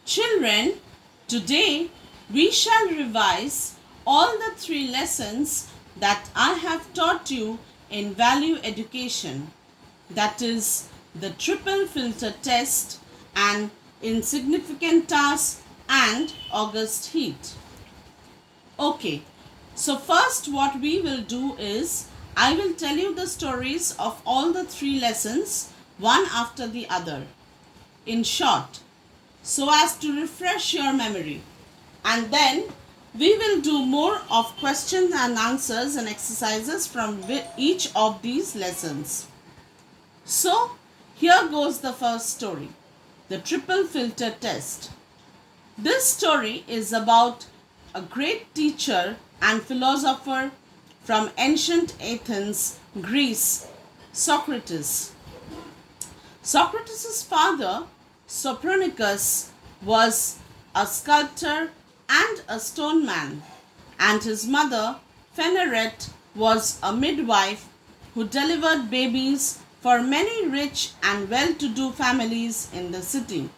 Children, today we shall revise all the three lessons that I have taught you in value education, that is, the triple filter test and insignificant task and August heat. Okay, so first what we will do is I will tell you the stories of all the three lessons one after the other, in short, so as to refresh your memory. And then we will do more of questions and answers and exercises from each of these lessons. So here goes the first story, the triple filter test. This story is about a great teacher and philosopher from ancient Athens, Greece, Socrates. Socrates' father, Sophronicus, was a sculptor and a stone man, and his mother, Phanerette, was a midwife who delivered babies for many rich and well-to-do families in the city.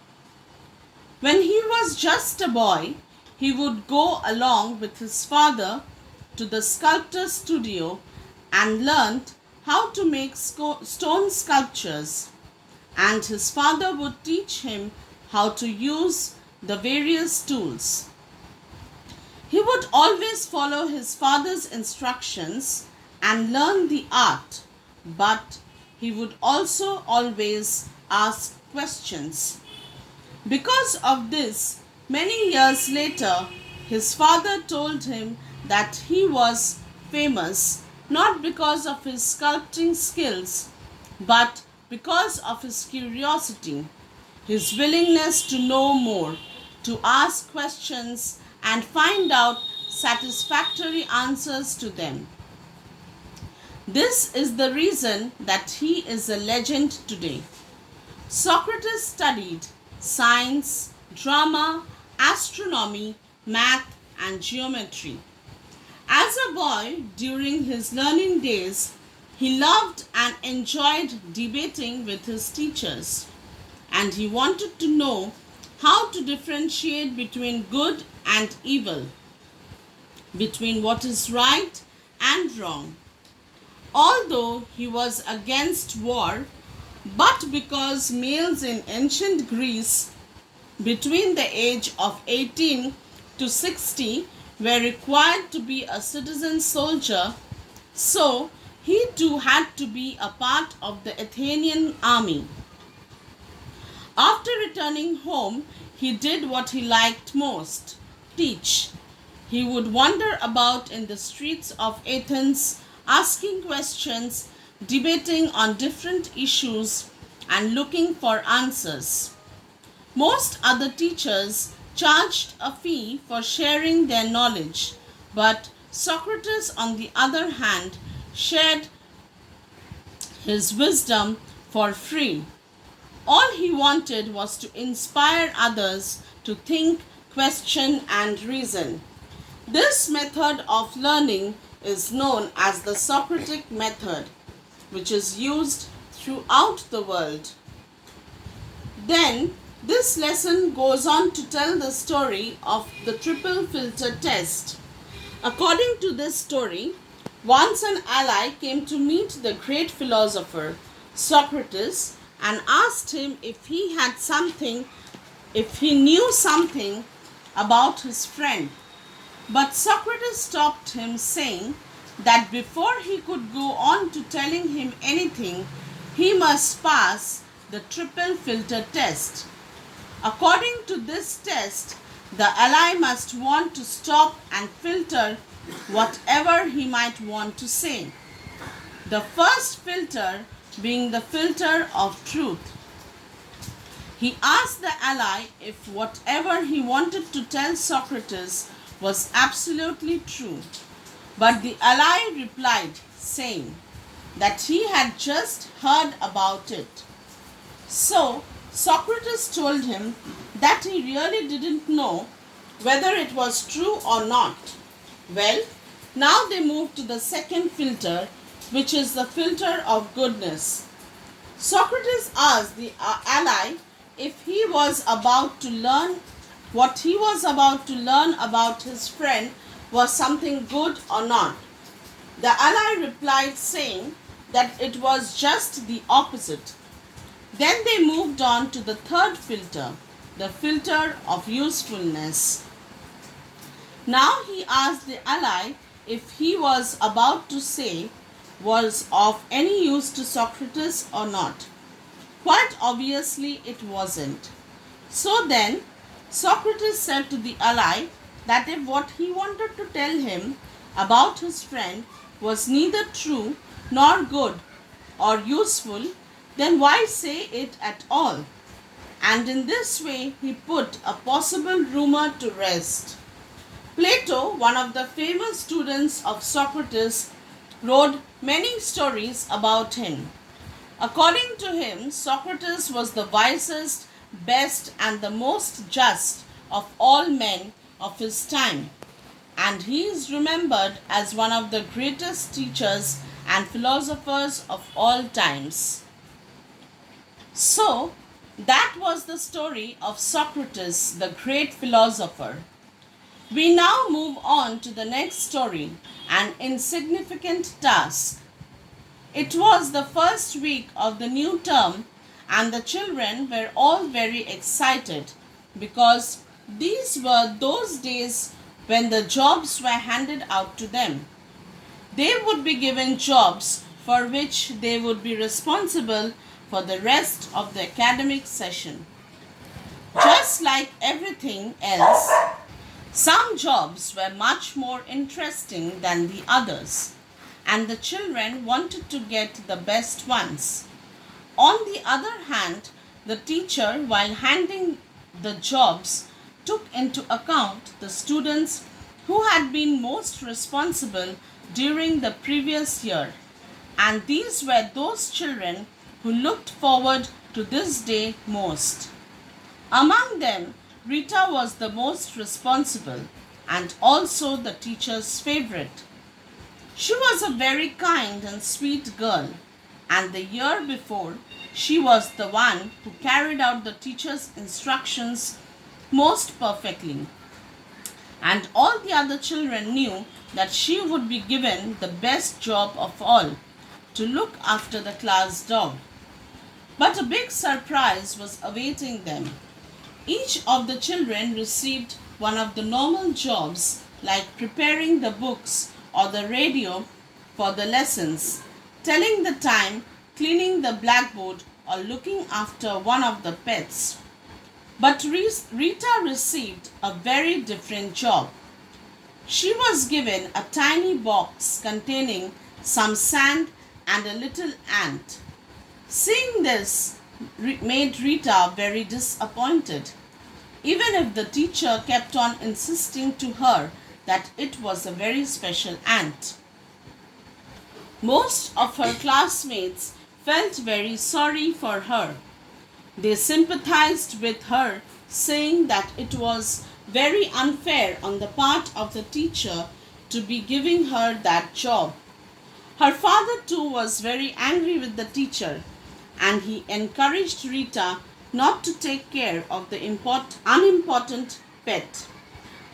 When he was just a boy, he would go along with his father to the sculptor's studio and learned how to make stone sculptures, and his father would teach him how to use the various tools. He would always follow his father's instructions and learn the art, but he would also always ask questions. Because of this, many years later, his father told him that he was famous not because of his sculpting skills, but because of his curiosity, his willingness to know more, to ask questions and find out satisfactory answers to them. This is the reason that he is a legend today. Socrates studied science, drama, astronomy, math, and geometry. As a boy, during his learning days, he loved and enjoyed debating with his teachers, and he wanted to know how to differentiate between good and evil, between what is right and wrong. Although he was against war, but because males in ancient Greece between the age of 18 to 60 were required to be a citizen soldier, so he too had to be a part of the Athenian army. After returning home, he did what he liked most, teach. He would wander about in the streets of Athens, asking questions, debating on different issues, and looking for answers. Most other teachers charged a fee for sharing their knowledge, but Socrates, on the other hand, shared his wisdom for free. All he wanted was to inspire others to think, question, and reason. This method of learning is known as the Socratic method, which is used throughout the world. Then, this lesson goes on to tell the story of the triple filter test. According to this story, once an ally came to meet the great philosopher Socrates and asked him if he knew something about his friend. But Socrates stopped him, saying that before he could go on to telling him anything, he must pass the triple filter test. According to this test, the ally must want to stop and filter whatever he might want to say. The first filter being the filter of truth. He asked the ally if whatever he wanted to tell Socrates was absolutely true. But the ally replied, saying that he had just heard about it. So Socrates told him that he really didn't know whether it was true or not. Well, now they move to the second filter, which is the filter of goodness. Socrates asked the ally if he was about to learn what he was about to learn about his friend was something good or not. The ally replied, saying that it was just the opposite. Then they moved on to the third filter, the filter of usefulness. Now he asked the ally if he was about to say was of any use to Socrates or not. Quite obviously it wasn't. So then Socrates said to the ally that if what he wanted to tell him about his friend was neither true nor good or useful, then why say it at all? And in this way he put a possible rumor to rest. Plato, one of the famous students of Socrates, wrote many stories about him. According to him, Socrates was the wisest, best, and the most just of all men of his time, and he is remembered as one of the greatest teachers and philosophers of all times. So, that was the story of Socrates, the great philosopher. We now move on to the next story, An Insignificant Task. It was the first week of the new term, and the children were all very excited because these were those days when the jobs were handed out to them. They would be given jobs for which they would be responsible for the rest of the academic session. Just like everything else, some jobs were much more interesting than the others, and the children wanted to get the best ones. On the other hand, the teacher, while handing the jobs, took into account the students who had been most responsible during the previous year, and these were those children who looked forward to this day most. Among them, Rita was the most responsible and also the teacher's favorite. She was a very kind and sweet girl, and the year before, she was the one who carried out the teacher's instructions most perfectly. And all the other children knew that she would be given the best job of all, to look after the class dog. But a big surprise was awaiting them. Each of the children received one of the normal jobs like preparing the books or the radio for the lessons, telling the time, cleaning the blackboard, or looking after one of the pets. But Rita received a very different job. She was given a tiny box containing some sand and a little ant. Seeing this made Rita very disappointed, even if the teacher kept on insisting to her that it was a very special ant. Most of her classmates felt very sorry for her. They sympathized with her, saying that it was very unfair on the part of the teacher to be giving her that job. Her father too was very angry with the teacher, and he encouraged Rita not to take care of the unimportant pet.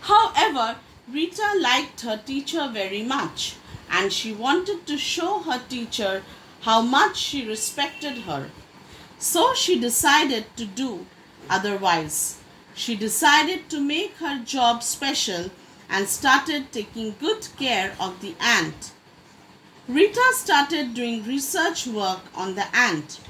However, Rita liked her teacher very much, and she wanted to show her teacher how much she respected her. So she decided to do otherwise. She decided to make her job special and started taking good care of the ant. Rita started doing research work on the ant.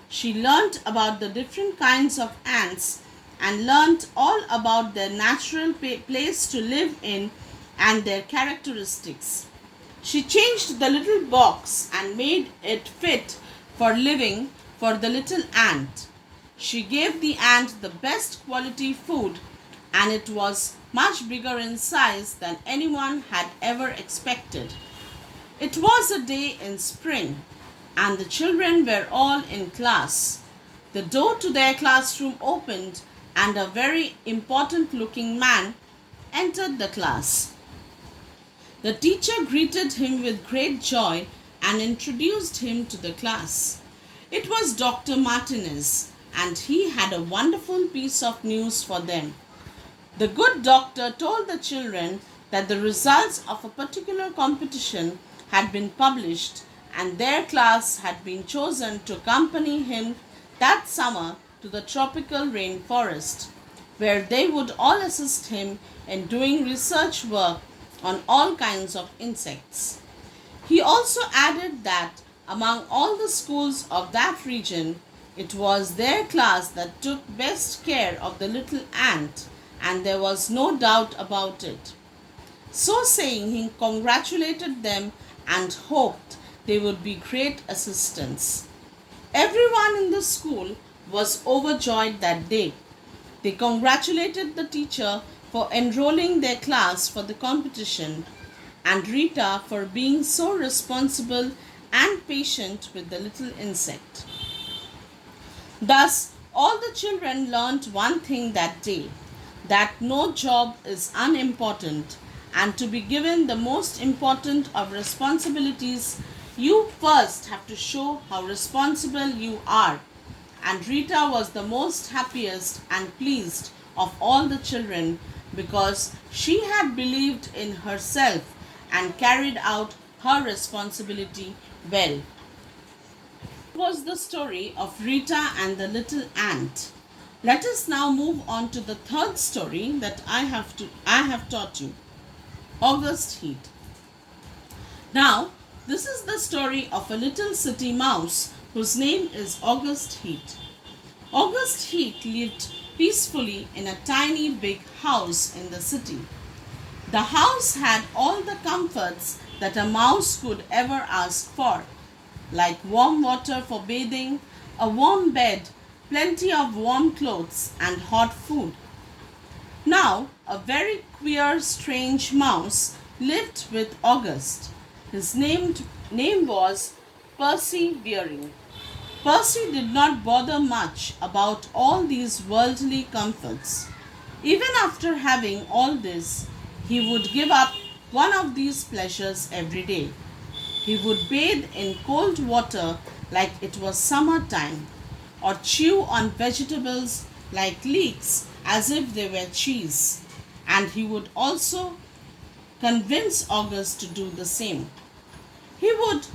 She learned about the different kinds of ants and learned all about their natural place to live in and their characteristics. She changed the little box and made it fit for living for the little ant. She gave the ant the best quality food, and it was much bigger in size than anyone had ever expected. It was a day in spring, and the children were all in class. The door to their classroom opened, and a very important looking man entered the class. The teacher greeted him with great joy and introduced him to the class. It was Dr. Martinez, and he had a wonderful piece of news for them. The good doctor told the children that the results of a particular competition had been published and their class had been chosen to accompany him that summer to the tropical rainforest, where they would all assist him in doing research work on all kinds of insects. He also added that among all the schools of that region, it was their class that took best care of the little ant, and there was no doubt about it. So saying, he congratulated them and hoped they would be great assistants. Everyone in the school was overjoyed that day. They congratulated the teacher for enrolling their class for the competition and Rita for being so responsible and patient with the little insect. Thus, all the children learnt one thing that day, that no job is unimportant, and to be given the most important of responsibilities, you first have to show how responsible you are. And Rita was the most happiest and pleased of all the children because she had believed in herself and carried out her responsibility well. It was the story of Rita and the little ant. Let us now move on to the third story that I have taught you. August Heat. Now, this is the story of a little city mouse whose name is August Heat. August Heat lived peacefully in a tiny big house in the city. The house had all the comforts that a mouse could ever ask for, like warm water for bathing, a warm bed, plenty of warm clothes, and hot food. Now, a very queer, strange mouse lived with August. His name was Persevering. Percy did not bother much about all these worldly comforts. Even after having all this, he would give up one of these pleasures every day. He would bathe in cold water like it was summer time, or chew on vegetables like leeks as if they were cheese. And he would also convince August to do the same. He would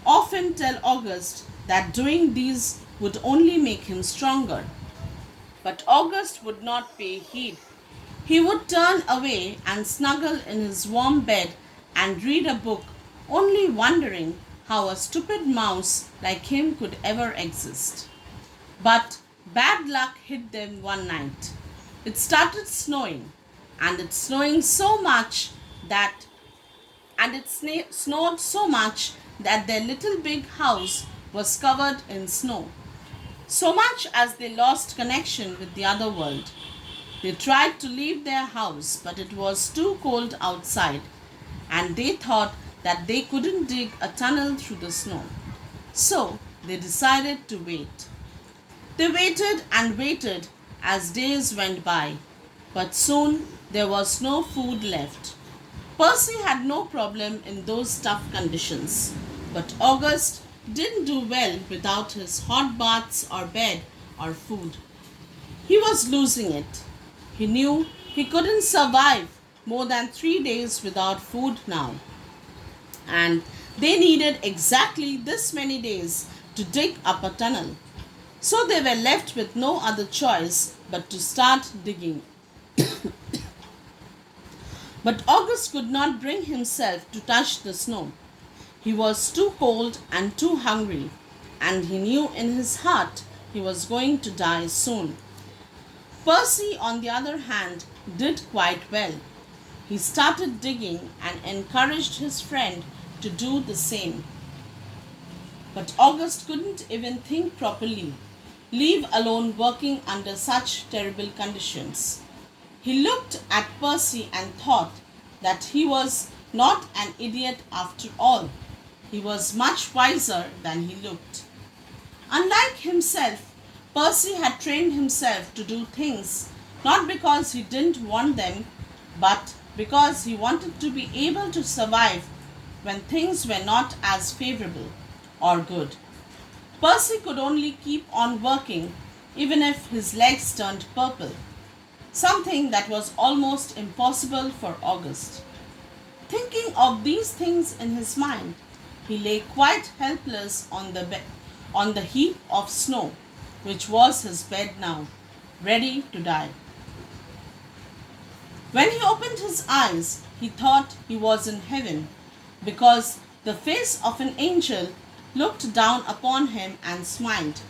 often tell August that doing these would only make him stronger. But August would not pay heed. He would turn away and snuggle in his warm bed and read a book, only wondering how a stupid mouse like him could ever exist. But bad luck hit them one night. It started snowing, and it snowing so much that snowed so much that their little big house was covered in snow, so much as they lost connection with the other world. They tried to leave their house, but it was too cold outside, and they thought that they couldn't dig a tunnel through the snow. So they decided to wait. They waited and waited as days went by, but soon there was no food left. Percy had no problem in those tough conditions, but August didn't do well without his hot baths or bed or food. He was losing it. He knew he couldn't survive more than 3 days without food now, and they needed exactly this many days to dig up a tunnel. So they were left with no other choice but to start digging. But August could not bring himself to touch the snow. He was too cold and too hungry, and he knew in his heart he was going to die soon. Percy, on the other hand, did quite well. He started digging and encouraged his friend to do the same. But August couldn't even think properly, leave alone working under such terrible conditions. He looked at Percy and thought that he was not an idiot after all. He was much wiser than he looked. Unlike himself, Percy had trained himself to do things not because he didn't want them, but because he wanted to be able to survive when things were not as favorable or good. Percy could only keep on working even if his legs turned purple. something that was almost impossible for August. Thinking of these things in his mind, he lay quite helpless on the heap of snow, which was his bed now, ready to die. When he opened his eyes, he thought he was in heaven, because the face of an angel looked down upon him and smiled.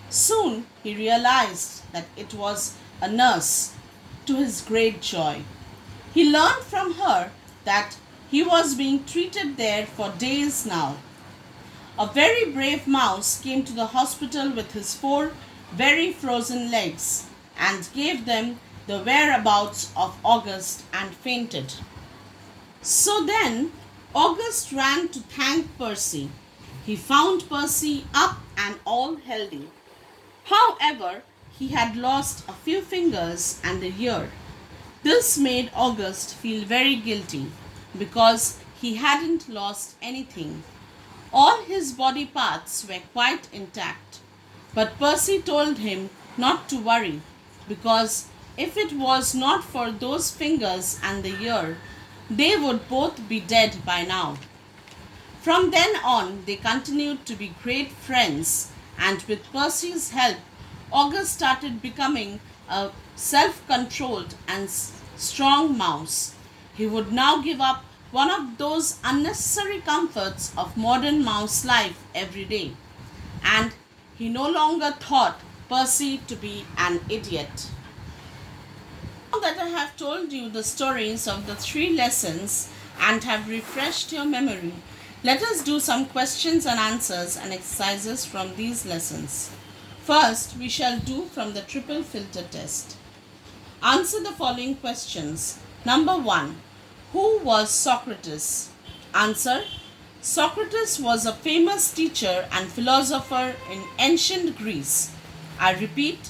Soon he realized that it was a nurse, to his great joy. He learned from her that he was being treated there for days now. A very brave mouse came to the hospital with his 4 very frozen legs and gave them the whereabouts of August and fainted. So then August ran to thank Percy. He found Percy up and all healthy. However, he had lost a few fingers and a ear. This made August feel very guilty because he hadn't lost anything. All his body parts were quite intact. But Percy told him not to worry because if it was not for those fingers and the ear, they would both be dead by now. From then on, they continued to be great friends, and with Percy's help, August started becoming a self controlled and strong mouse. He would now give up one of those unnecessary comforts of modern mouse life every day, and he no longer thought Percy to be an idiot. Now that I have told you the stories of the 3 lessons and have refreshed your memory, let us do some questions and answers and exercises from these lessons. First, we shall do from the triple filter test. Answer the following questions. Number 1. Who was Socrates? Answer. Socrates was a famous teacher and philosopher in ancient Greece. I repeat,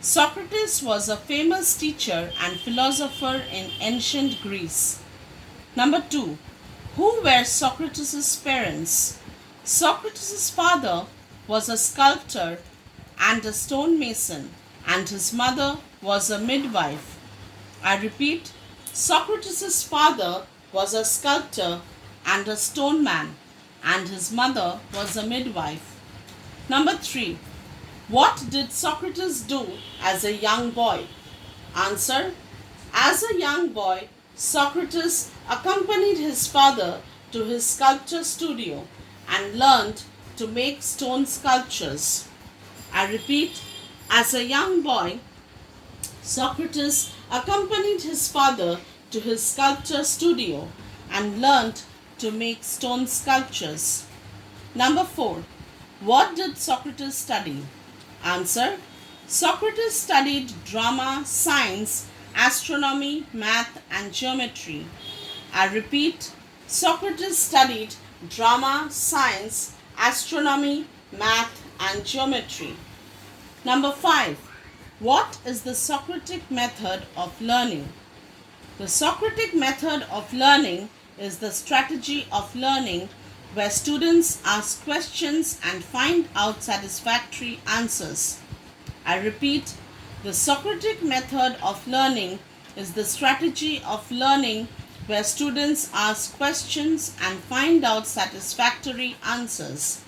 Socrates was a famous teacher and philosopher in ancient Greece. Number 2. Who were Socrates' parents? Socrates' father was a sculptor and a stonemason, and his mother was a midwife. I repeat, Socrates' father was a sculptor and a stoneman, and his mother was a midwife. Number 3. What did Socrates do as a young boy? Answer. As a young boy, Socrates accompanied his father to his sculpture studio and learned to make stone sculptures. I repeat, as a young boy, Socrates accompanied his father to his sculpture studio and learned to make stone sculptures. Number 4. What did Socrates study? Answer. Socrates studied drama, science, astronomy, math, and geometry. I repeat, Socrates studied drama, science, astronomy, math, and geometry. Number 5. What is the Socratic method of learning? The Socratic method of learning is the strategy of learning where students ask questions and find out satisfactory answers. I repeat, the Socratic method of learning is the strategy of learning where students ask questions and find out satisfactory answers.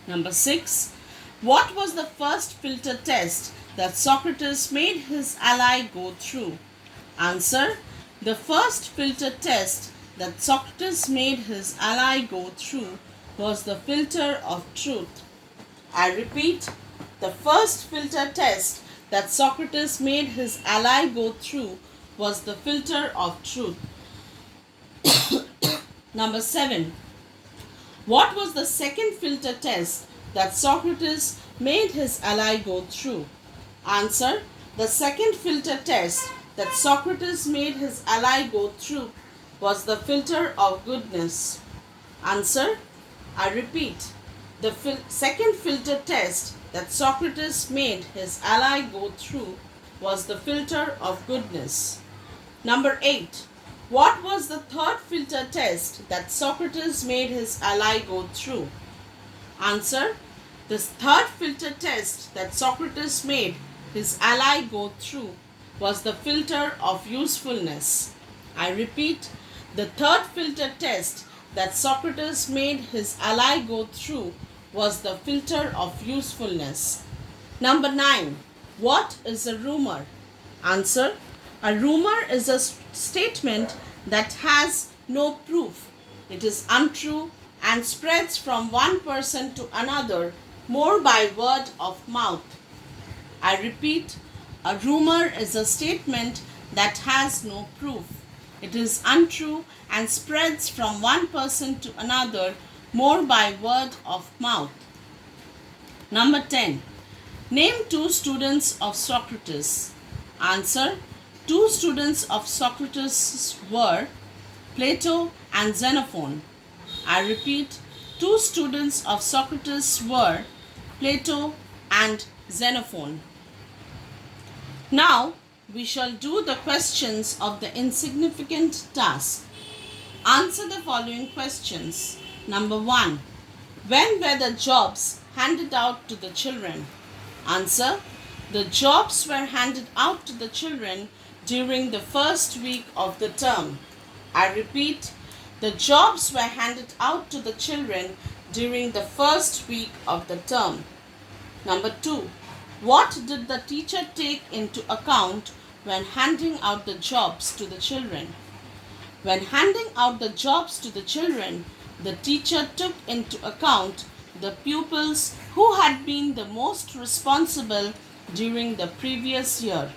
Number 6. What was the first filter test that Socrates made his ally go through? Answer. The first filter test that Socrates made his ally go through was the filter of truth. I repeat, the first filter test that Socrates made his ally go through was the filter of truth. Number 7. What was the second filter test that Socrates made his ally go through? Answer. The second filter test that Socrates made his ally go through was the filter of goodness. Answer. I repeat, the second filter test that Socrates made his ally go through was the filter of goodness. Number 8. What was the third filter test that Socrates made his ally go through? Answer. The third filter test that Socrates made his ally go through was the filter of usefulness. I repeat, the third filter test that Socrates made his ally go through was the filter of usefulness. Number 9. What is a rumor? Answer. A rumor is a statement that has no proof. It is untrue and spreads from one person to another more by word of mouth. I repeat, a rumor is a statement that has no proof. It is untrue and spreads from one person to another more by word of mouth. Number 10. Name two students of Socrates. Answer. Two students of Socrates were Plato and Xenophon. I repeat, two students of Socrates were Plato and Xenophon. Now we shall do the questions of the insignificant task. Answer the following questions. Number 1. When were the jobs handed out to the children? Answer. The jobs were handed out to the children during the first week of the term. I repeat, the jobs were handed out to the children during the first week of the term. Number 2. What did the teacher take into account when handing out the jobs to the children? When handing out the jobs to the children, the teacher took into account the pupils who had been the most responsible during the previous year.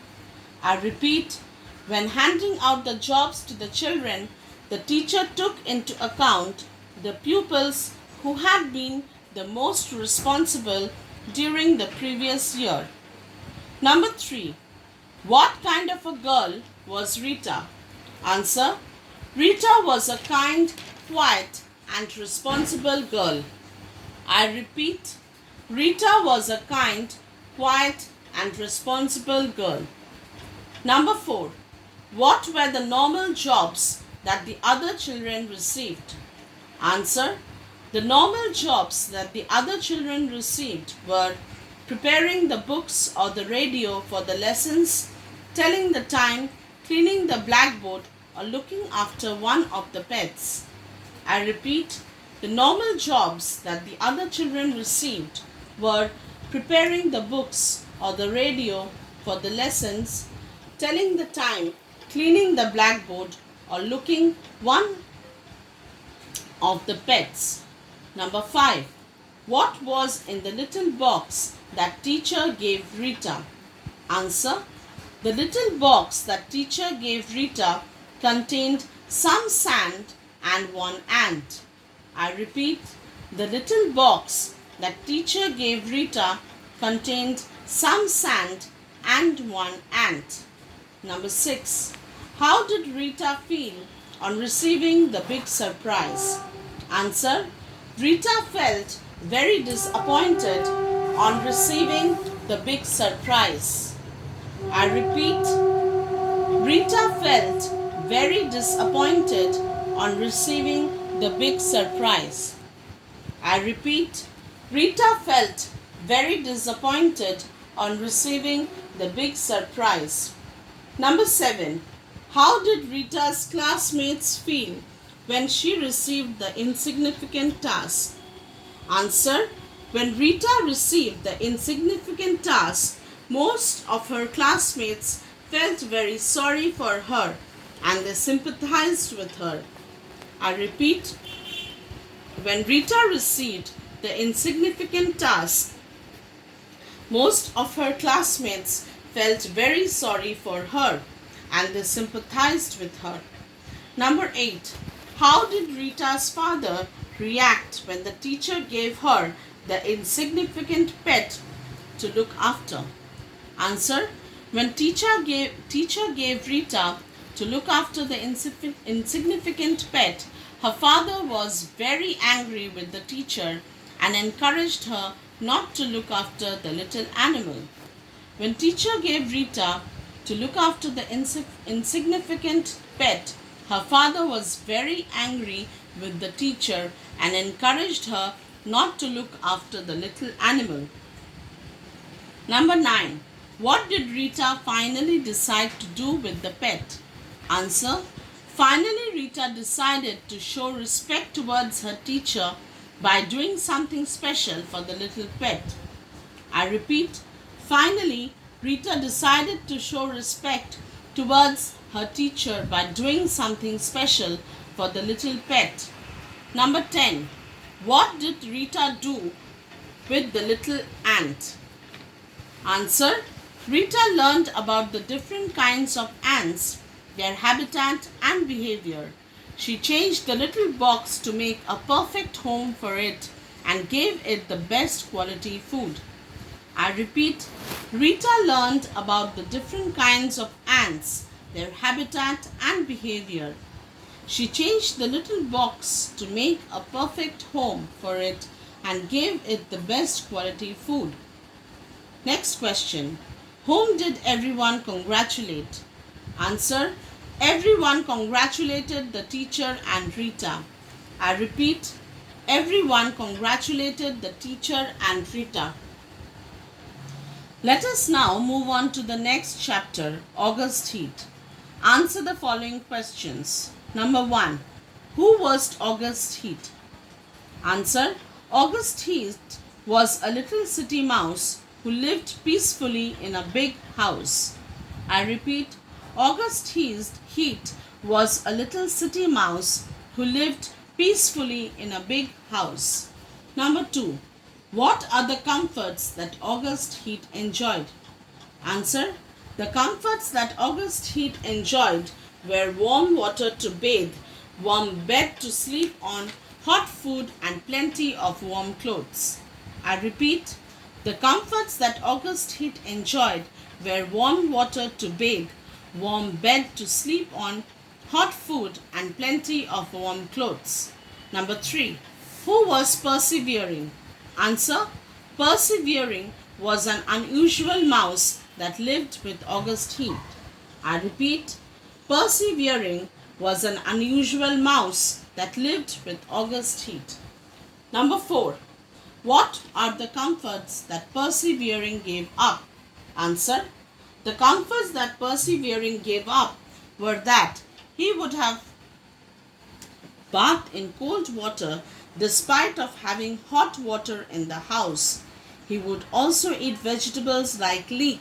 I repeat, when handing out the jobs to the children, the teacher took into account the pupils who had been the most responsible during the previous year. Number 3. What kind of a girl was Rita? Answer. Rita was a kind, quiet, and responsible girl. I repeat, Rita was a kind, quiet, and responsible girl. Number 4. What were the normal jobs that the other children received? Answer. The normal jobs that the other children received were preparing the books or the radio for the lessons, telling the time, cleaning the blackboard, or looking after one of the pets. I repeat, the normal jobs that the other children received were preparing the books or the radio for the lessons, telling the time, cleaning the blackboard, or looking one of the pets. Number 5. What was in the little box that teacher gave Rita? Answer. The little box that teacher gave Rita contained some sand and one ant. I repeat, the little box that teacher gave Rita contained some sand and one ant. Number 6. How did Rita feel on receiving the big surprise? Answer. Rita felt very disappointed on receiving the big surprise. I repeat, Rita felt very disappointed on receiving the big surprise. I repeat, Rita felt very disappointed on receiving the big surprise. Number 7. How did Rita's classmates feel when she received the insignificant task? Answer. When Rita received the insignificant task, most of her classmates felt very sorry for her and they sympathized with her. I repeat, when Rita received the insignificant task, most of her classmates felt very sorry for her and they sympathized with her. Number 8. How did Rita's father react when the teacher gave her the insignificant pet to look after? Answer. When teacher gave Rita to look after the insignificant pet, her father was very angry with the teacher and encouraged her not to look after the little animal. When teacher gave Rita to look after the insignificant pet, her father was very angry with the teacher and encouraged her not to look after the little animal. Number 9. What did Rita finally decide to do with the pet? Answer. Finally, Rita decided to show respect towards her teacher by doing something special for the little pet. I repeat, finally, Rita decided to show respect towards her teacher by doing something special for the little pet. Number 10. What did Rita do with the little ant? Answer. Rita learned about the different kinds of ants, their habitat and behavior. She changed the little box to make a perfect home for it and gave it the best quality food. I repeat, Rita learned about the different kinds of ants, their habitat and behavior. She changed the little box to make a perfect home for it and gave it the best quality food. Next question. Whom did everyone congratulate? Answer. Everyone congratulated the teacher and Rita. I repeat, everyone congratulated the teacher and Rita. Let us now move on to the next chapter, August Heat. Answer the following questions. Number 1. Who was August Heat? Answer. August Heat was a little city mouse who lived peacefully in a big house. I repeat, August Heat was a little city mouse who lived peacefully in a big house. Number 2. What are the comforts that August Heat enjoyed? Answer. The comforts that August Heat enjoyed were warm water to bathe, warm bed to sleep on, hot food and plenty of warm clothes. I repeat, the comforts that August Heat enjoyed were warm water to bathe, warm bed to sleep on, hot food and plenty of warm clothes. Number 3. Who was persevering? Answer. Persevering was an unusual mouse that lived with August Heat. I repeat, persevering was an unusual mouse that lived with August Heat. Number 4. What are the comforts that persevering gave up? Answer. The comforts that persevering gave up were that he would have bathed in cold water despite of having hot water in the house. He would also eat vegetables like leek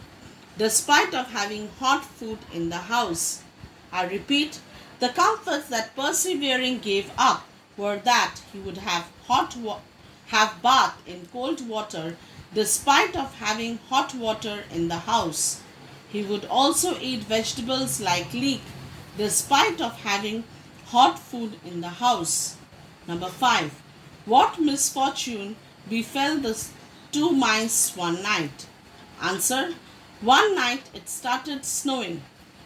despite of having hot food in the house. I repeat, the comforts that persevering gave up were that he would have bath in cold water despite of having hot water in the house. He would also eat vegetables like leek despite of having hot food in the house. Number 5. What misfortune befell the two mice one night? Answer. One night it started snowing.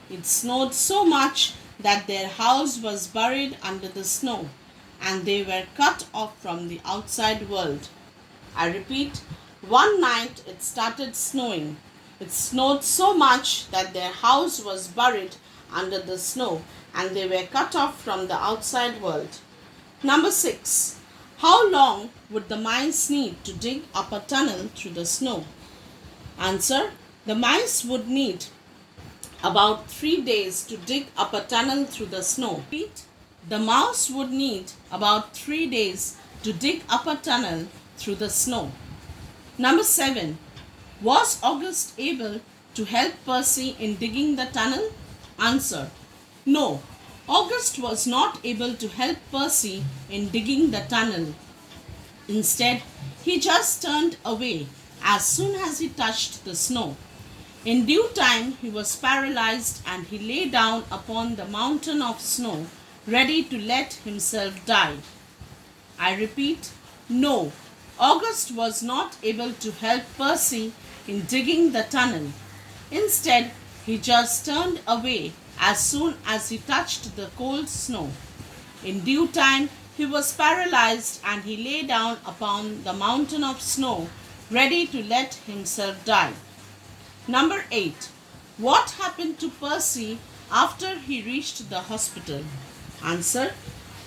It snowed so much that their house was buried under the snow and they were cut off from the outside world. I repeat, one night it started snowing. It snowed so much that their house was buried under the snow and they were cut off from the outside world. Number 6. How long would the mice need to dig up a tunnel through the snow? Answer. The mice would need about 3 days to dig up a tunnel through the snow. The mouse would need about 3 days to dig up a tunnel through the snow. Number 7. Was August able to help Percy in digging the tunnel? Answer. No. August was not able to help Percy in digging the tunnel. Instead, he just turned away as soon as he touched the snow. In due time, he was paralyzed and he lay down upon the mountain of snow, ready to let himself die. I repeat, no, August was not able to help Percy in digging the tunnel. Instead, he just turned away as soon as he touched the cold snow. In due time, he was paralyzed and he lay down upon the mountain of snow, ready to let himself die. Number 8. What happened to Percy after he reached the hospital? Answer.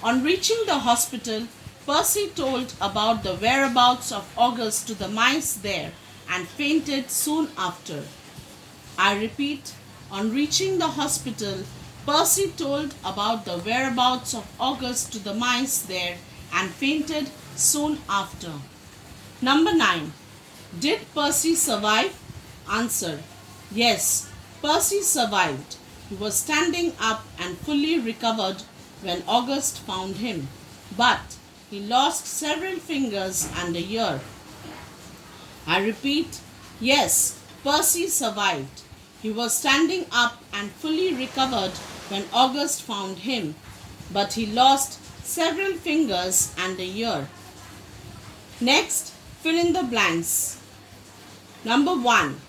On reaching the hospital, Percy told about the whereabouts of August to the mice there and fainted soon after. I repeat, on reaching the hospital, Percy told about the whereabouts of August to the mice there and fainted soon after. Number 9. Did Percy survive? Answer. Yes, Percy survived. He was standing up and fully recovered when August found him. But he lost several fingers and a ear. I repeat, yes, Percy survived. He was standing up and fully recovered when August found him, but he lost several fingers and a ear. Next, fill in the blanks. Number 1.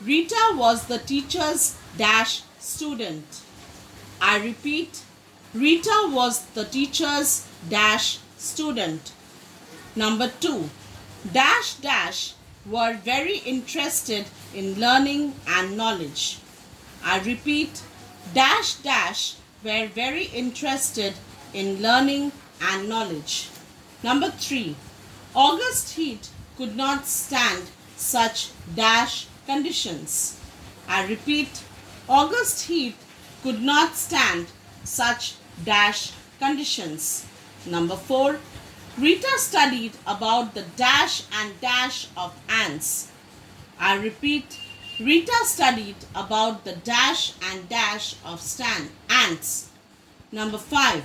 Rita was the teacher's dash student. I repeat, Rita was the teacher's dash student. Number 2. Dash dash were very interested in learning and knowledge. I repeat, dash dash were very interested in learning and knowledge. Number 3. August heat could not stand such dash conditions. I repeat, August heat could not stand such dash conditions. Number 4. Rita studied about the dash and dash of ants. I repeat, Rita studied about the dash and dash of ants. Number 5.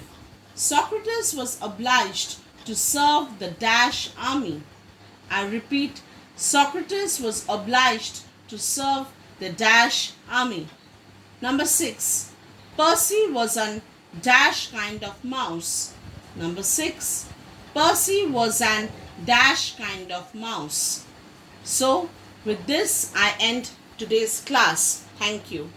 Socrates was obliged to serve the dash army. I repeat, Socrates was obliged to serve the dash army. Number 6. Percy was an dash kind of mouse. Number 6. Percy was an dash kind of mouse. So, with this, I end today's class. Thank you.